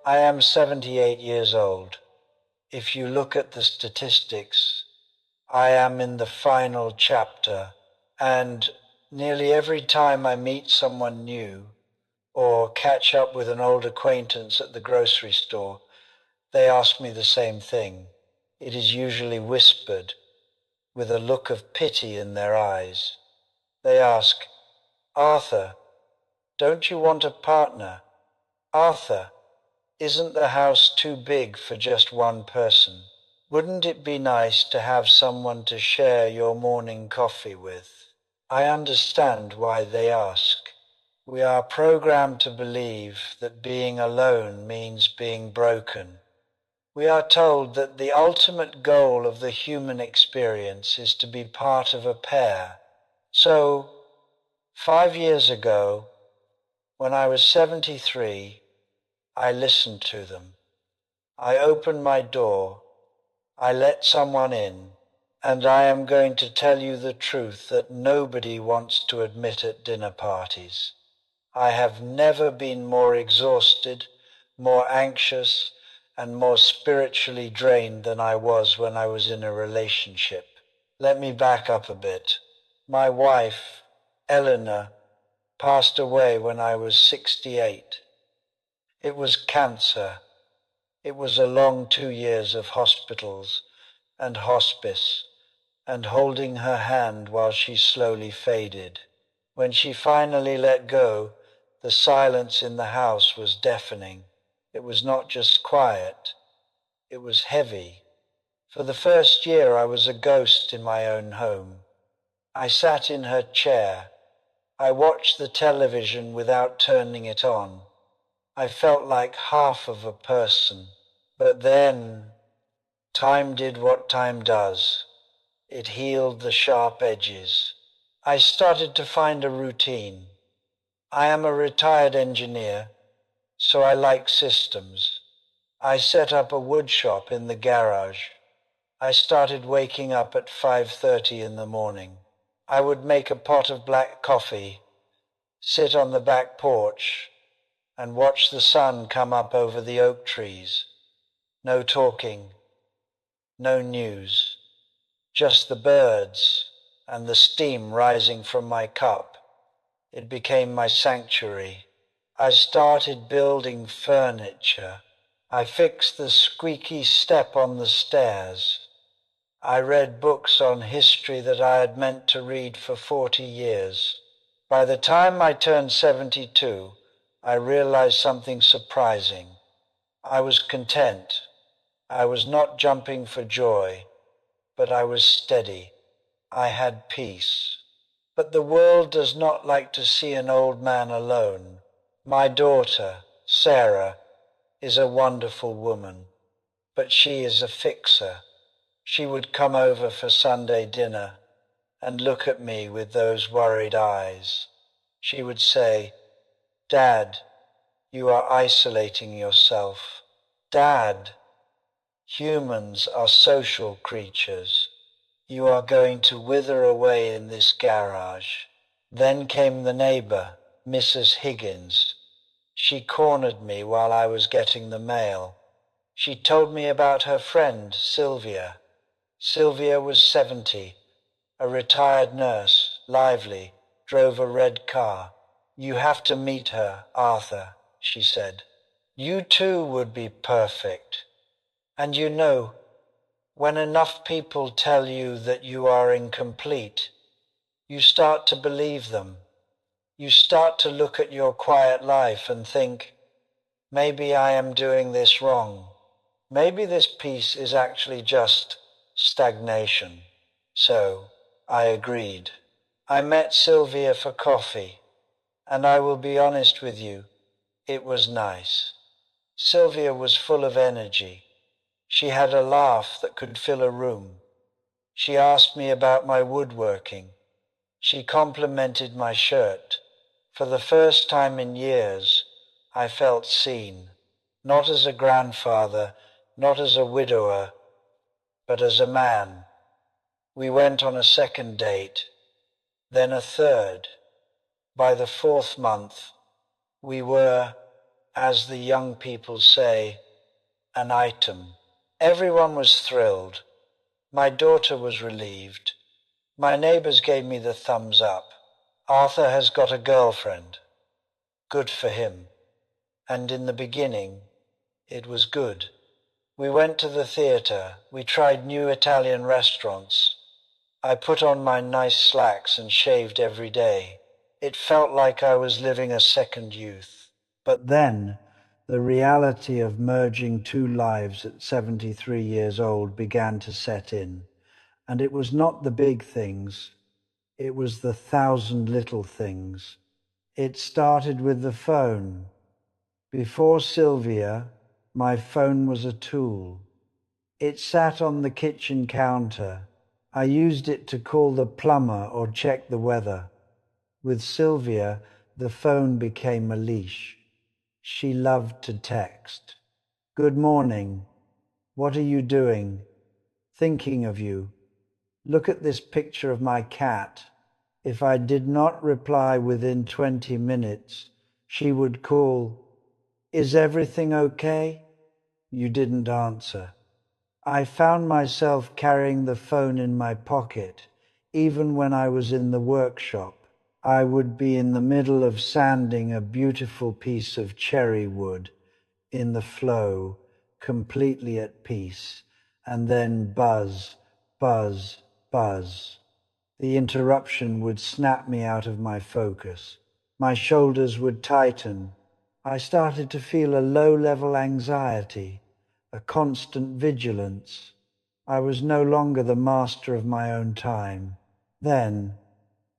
I am 78 years old. If you look at the statistics, I am in the final chapter, and nearly every time I meet someone new or catch up with an old acquaintance at the grocery store, they ask me the same thing. It is usually whispered, with a look of pity in their eyes. They ask, Arthur, don't you want a partner? Arthur, isn't the house too big for just one person? Wouldn't it be nice to have someone to share your morning coffee with? I understand why they ask. We are programmed to believe that being alone means being broken. We are told that the ultimate goal of the human experience is to be part of a pair. So, 5 years ago, when I was 73, I listened to them. I opened my door, I let someone in, and I am going to tell you the truth that nobody wants to admit at dinner parties. I have never been more exhausted, more anxious, and more spiritually drained than I was when I was in a relationship. Let me back up a bit. My wife, Eleanor, passed away when I was 68. It was cancer. It was a long 2 years of hospitals and hospice and holding her hand while she slowly faded. When she finally let go, the silence in the house was deafening. It was not just quiet, it was heavy. For the first year I was a ghost in my own home. I sat in her chair. I watched the television without turning it on. I felt like half of a person. But then, time did what time does. It healed the sharp edges. I started to find a routine. I am a retired engineer, so I like systems. I set up a wood shop in the garage. I started waking up at 5:30 in the morning. I would make a pot of black coffee, sit on the back porch, and watch the sun come up over the oak trees. No talking, no news, just the birds and the steam rising from my cup. It became my sanctuary. I started building furniture. I fixed the squeaky step on the stairs. I read books on history that I had meant to read for 40 years. By the time I turned 72, I realized something surprising. I was content. I was not jumping for joy, but I was steady. I had peace. But the world does not like to see an old man alone. My daughter, Sarah, is a wonderful woman, but she is a fixer. She would come over for Sunday dinner and look at me with those worried eyes. She would say, Dad, you are isolating yourself. Dad, humans are social creatures. You are going to wither away in this garage. Then came the neighbor, Mrs. Higgins. She cornered me while I was getting the mail. She told me about her friend, Sylvia. Sylvia was 70, a retired nurse, lively, drove a red car. You have to meet her, Arthur, she said. You too would be perfect. And you know, when enough people tell you that you are incomplete, you start to believe them. You start to look at your quiet life and think, maybe I am doing this wrong. Maybe this peace is actually just stagnation. So I agreed. I met Sylvia for coffee, and I will be honest with you, it was nice. Sylvia was full of energy. She had a laugh that could fill a room. She asked me about my woodworking. She complimented my shirt. For the first time in years, I felt seen, not as a grandfather, not as a widower, but as a man. We went on a second date, then a third. By the fourth month, We were, as the young people say, an item. Everyone was thrilled. My daughter was relieved. My neighbors gave me the thumbs up. Arthur has got a girlfriend. Good for him. And in the beginning, it was good. We went to the theater. We tried new Italian restaurants. I put on my nice slacks and shaved every day. It felt like I was living a second youth. But then, the reality of merging two lives at 73 years old began to set in. And it was not the big things, it was the thousand little things. It started with the phone. Before Sylvia, my phone was a tool. It sat on the kitchen counter. I used it to call the plumber or check the weather. With Sylvia, the phone became a leash. She loved to text. Good morning. What are you doing? Thinking of you. Look at this picture of my cat. If I did not reply within 20 minutes, she would call, Is everything okay? You didn't answer. I found myself carrying the phone in my pocket, even when I was in the workshop. I would be in the middle of sanding a beautiful piece of cherry wood, in the flow, completely at peace, and then buzz, buzz, buzz. The interruption would snap me out of my focus. My shoulders would tighten. I started to feel a low-level anxiety, a constant vigilance. I was no longer the master of my own time. Then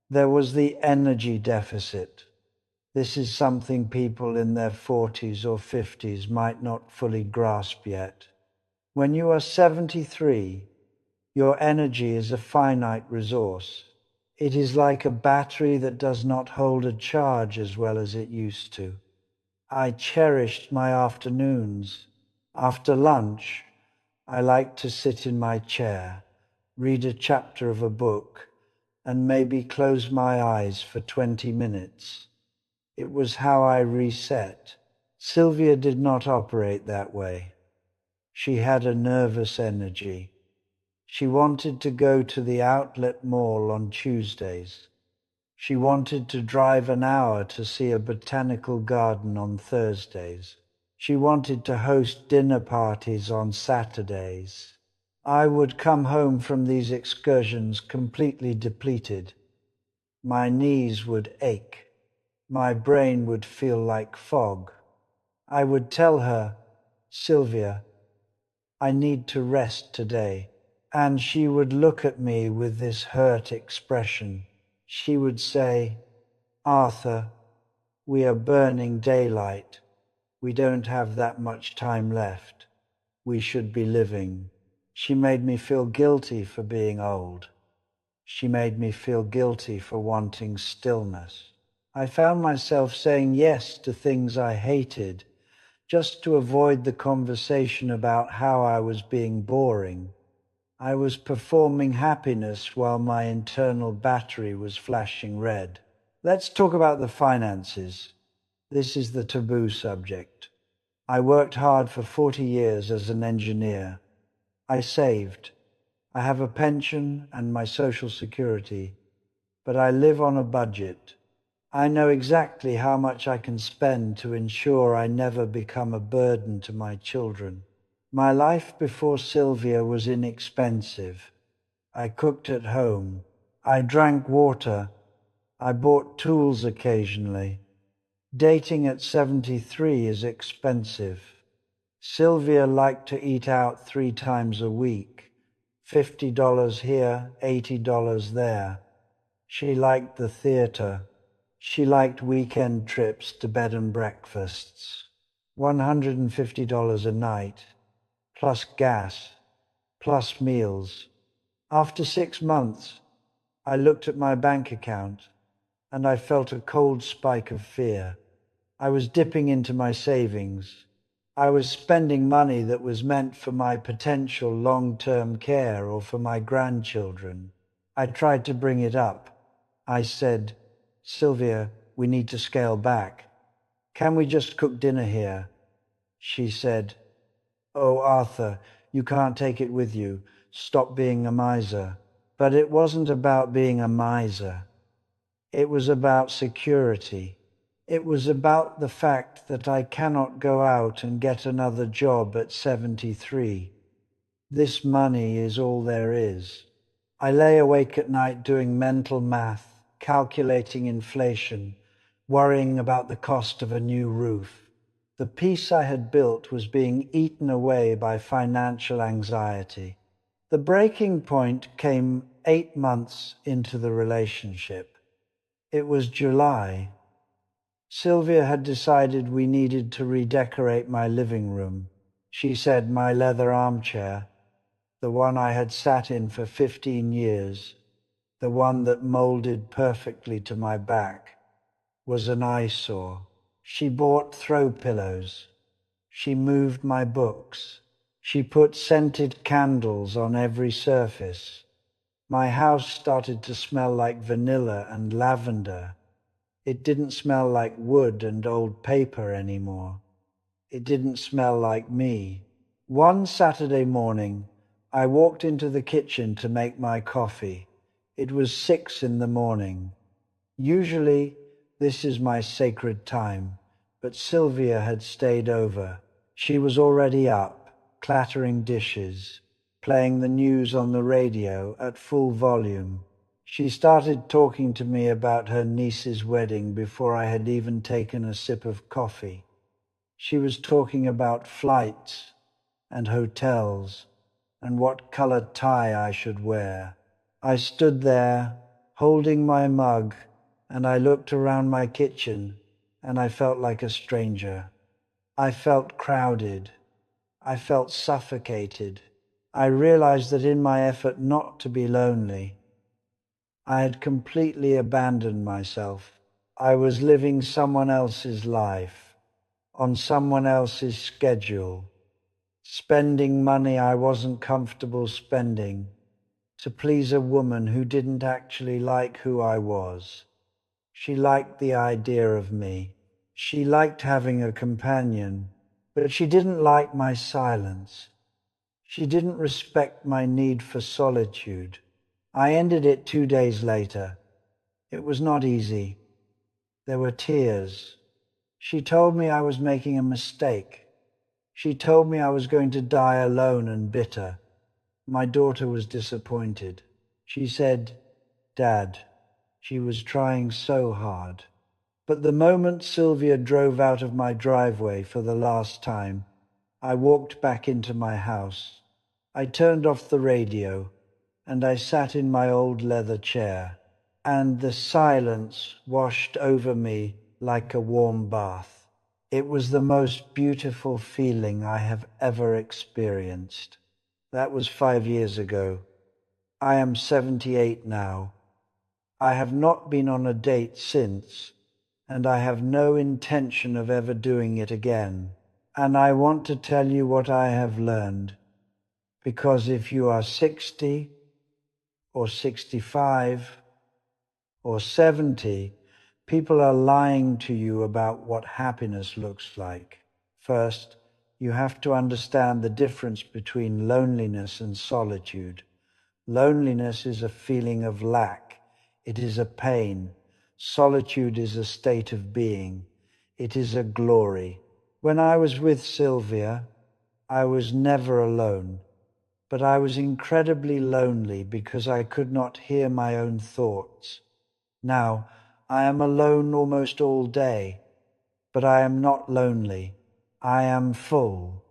there was the energy deficit. This is something people in their 40s or 50s might not fully grasp yet. When you are 73, your energy is a finite resource. It is like a battery that does not hold a charge as well as it used to. I cherished my afternoons. After lunch, I liked to sit in my chair, read a chapter of a book, and maybe close my eyes for 20 minutes. It was how I reset. Sylvia did not operate that way. She had a nervous energy. She wanted to go to the outlet mall on Tuesdays. She wanted to drive an hour to see a botanical garden on Thursdays. She wanted to host dinner parties on Saturdays. I would come home from these excursions completely depleted. My knees would ache. My brain would feel like fog. I would tell her, Sylvia, I need to rest today. And she would look at me with this hurt expression. She would say, Arthur, we are burning daylight. We don't have that much time left. We should be living. She made me feel guilty for being old. She made me feel guilty for wanting stillness. I found myself saying yes to things I hated, just to avoid the conversation about how I was being boring. I was performing happiness while my internal battery was flashing red. Let's talk about the finances. This is the taboo subject. I worked hard for 40 years as an engineer. I saved. I have a pension and my social security, but I live on a budget. I know exactly how much I can spend to ensure I never become a burden to my children. My life before Sylvia was inexpensive. I cooked at home. I drank water. I bought tools occasionally. Dating at 73 is expensive. Sylvia liked to eat out 3 times a week. $50 here, $80 there. She liked the theater. She liked weekend trips to bed and breakfasts. $150 a night, plus gas, plus meals. After 6 months, I looked at my bank account and I felt a cold spike of fear. I was dipping into my savings. I was spending money that was meant for my potential long-term care or for my grandchildren. I tried to bring it up. I said, Sylvia, we need to scale back. Can we just cook dinner here? She said, Oh, Arthur, you can't take it with you. Stop being a miser. But it wasn't about being a miser. It was about security. It was about the fact that I cannot go out and get another job at 73. This money is all there is. I lay awake at night doing mental math, calculating inflation, worrying about the cost of a new roof. The peace I had built was being eaten away by financial anxiety. The breaking point came 8 months into the relationship. It was July. Sylvia had decided we needed to redecorate my living room. She said my leather armchair, the one I had sat in for 15 years, the one that molded perfectly to my back, was an eyesore. She bought throw pillows. She moved my books. She put scented candles on every surface. My house started to smell like vanilla and lavender. It didn't smell like wood and old paper anymore. It didn't smell like me. One Saturday morning, I walked into the kitchen to make my coffee. It was 6 in the morning. Usually, this is my sacred time, but Sylvia had stayed over. She was already up, clattering dishes, playing the news on the radio at full volume. She started talking to me about her niece's wedding before I had even taken a sip of coffee. She was talking about flights and hotels and what colored tie I should wear. I stood there, holding my mug, and I looked around my kitchen, and I felt like a stranger. I felt crowded. I felt suffocated. I realized that in my effort not to be lonely, I had completely abandoned myself. I was living someone else's life, on someone else's schedule, spending money I wasn't comfortable spending, to please a woman who didn't actually like who I was. She liked the idea of me. She liked having a companion, but she didn't like my silence. She didn't respect my need for solitude. I ended it 2 days later. It was not easy. There were tears. She told me I was making a mistake. She told me I was going to die alone and bitter. My daughter was disappointed. She said, Dad, she was trying so hard. But the moment Sylvia drove out of my driveway for the last time, I walked back into my house. I turned off the radio, and I sat in my old leather chair, and the silence washed over me like a warm bath. It was the most beautiful feeling I have ever experienced. That was 5 years ago. I am 78 now. I have not been on a date since, and I have no intention of ever doing it again. And I want to tell you what I have learned, because if you are 60 or 65 or 70, people are lying to you about what happiness looks like. First, you have to understand the difference between loneliness and solitude. Loneliness is a feeling of lack. It is a pain. Solitude is a state of being. It is a glory. When I was with Sylvia, I was never alone, but I was incredibly lonely because I could not hear my own thoughts. Now, I am alone almost all day, but I am not lonely. I am full.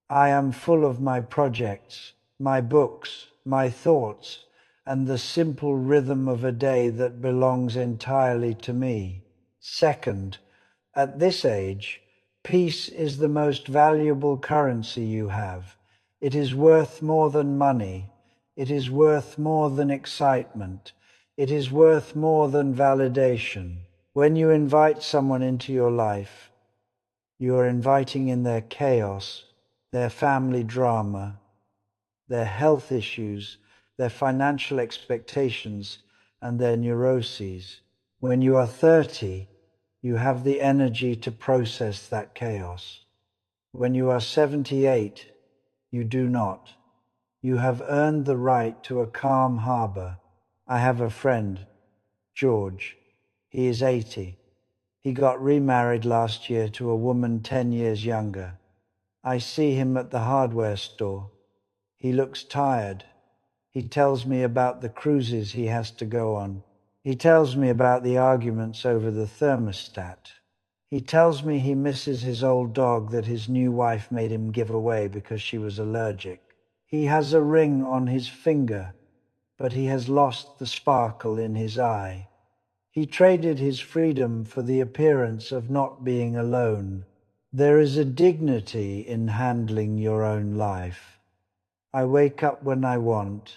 I am full of my projects, my books, my thoughts, and the simple rhythm of a day that belongs entirely to me. Second, at this age, peace is the most valuable currency you have. It is worth more than money. It is worth more than excitement. It is worth more than validation. When you invite someone into your life, you are inviting in their chaos, their family drama, their health issues, their financial expectations, and their neuroses. When you are 30, You have the energy to process that chaos. When you are 78, you do not. You have earned the right to a calm harbor. I have a friend, George. He is 80. He got remarried last year to a woman 10 years younger. I see him at the hardware store. He looks tired. He tells me about the cruises he has to go on. He tells me about the arguments over the thermostat. He tells me he misses his old dog that his new wife made him give away because she was allergic. He has a ring on his finger, but he has lost the sparkle in his eye. He traded his freedom for the appearance of not being alone. There is a dignity in handling your own life. I wake up when I want.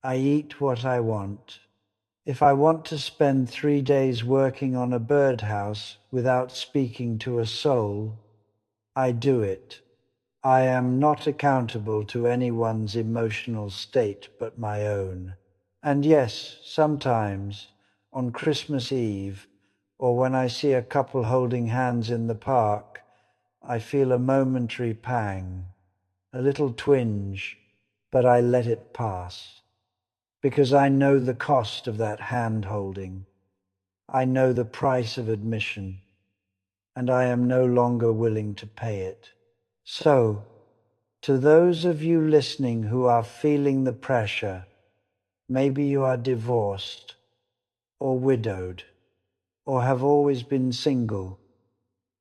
I eat what I want. If I want to spend 3 days working on a birdhouse without speaking to a soul, I do it. I am not accountable to anyone's emotional state but my own. And yes, sometimes, on Christmas Eve, or when I see a couple holding hands in the park, I feel a momentary pang, a little twinge, but I let it pass. Because I know the cost of that hand-holding. I know the price of admission, and I am no longer willing to pay it. So, to those of you listening who are feeling the pressure, maybe you are divorced, or widowed, or have always been single,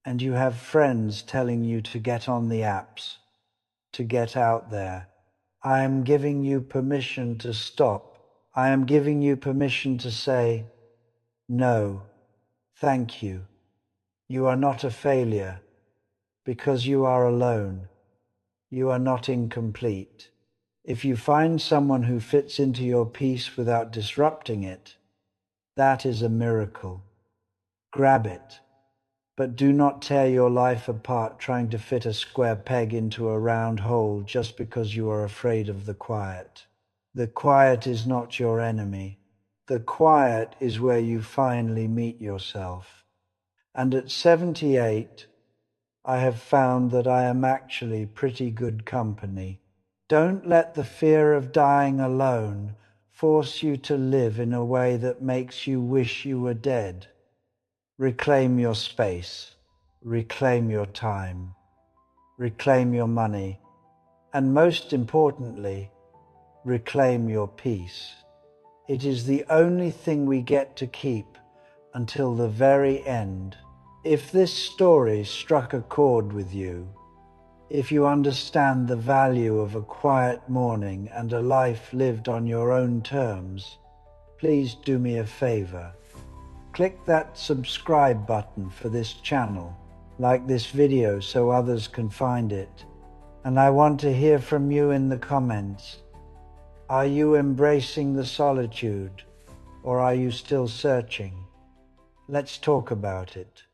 and you have friends telling you to get on the apps, to get out there. I am giving you permission to stop. I am giving you permission to say, no, thank you. You are not a failure because you are alone. You are not incomplete. If you find someone who fits into your peace without disrupting it, that is a miracle. Grab it, but do not tear your life apart trying to fit a square peg into a round hole just because you are afraid of the quiet. The quiet is not your enemy. The quiet is where you finally meet yourself. And at 78, I have found that I am actually pretty good company. Don't let the fear of dying alone force you to live in a way that makes you wish you were dead. Reclaim your space, reclaim your time, reclaim your money, and most importantly, reclaim your peace. It is the only thing we get to keep until the very end. If this story struck a chord with you, if you understand the value of a quiet morning and a life lived on your own terms, please do me a favor. Click that subscribe button for this channel, like this video so others can find it. And I want to hear from you in the comments. Are you embracing the solitude, or are you still searching? Let's talk about it.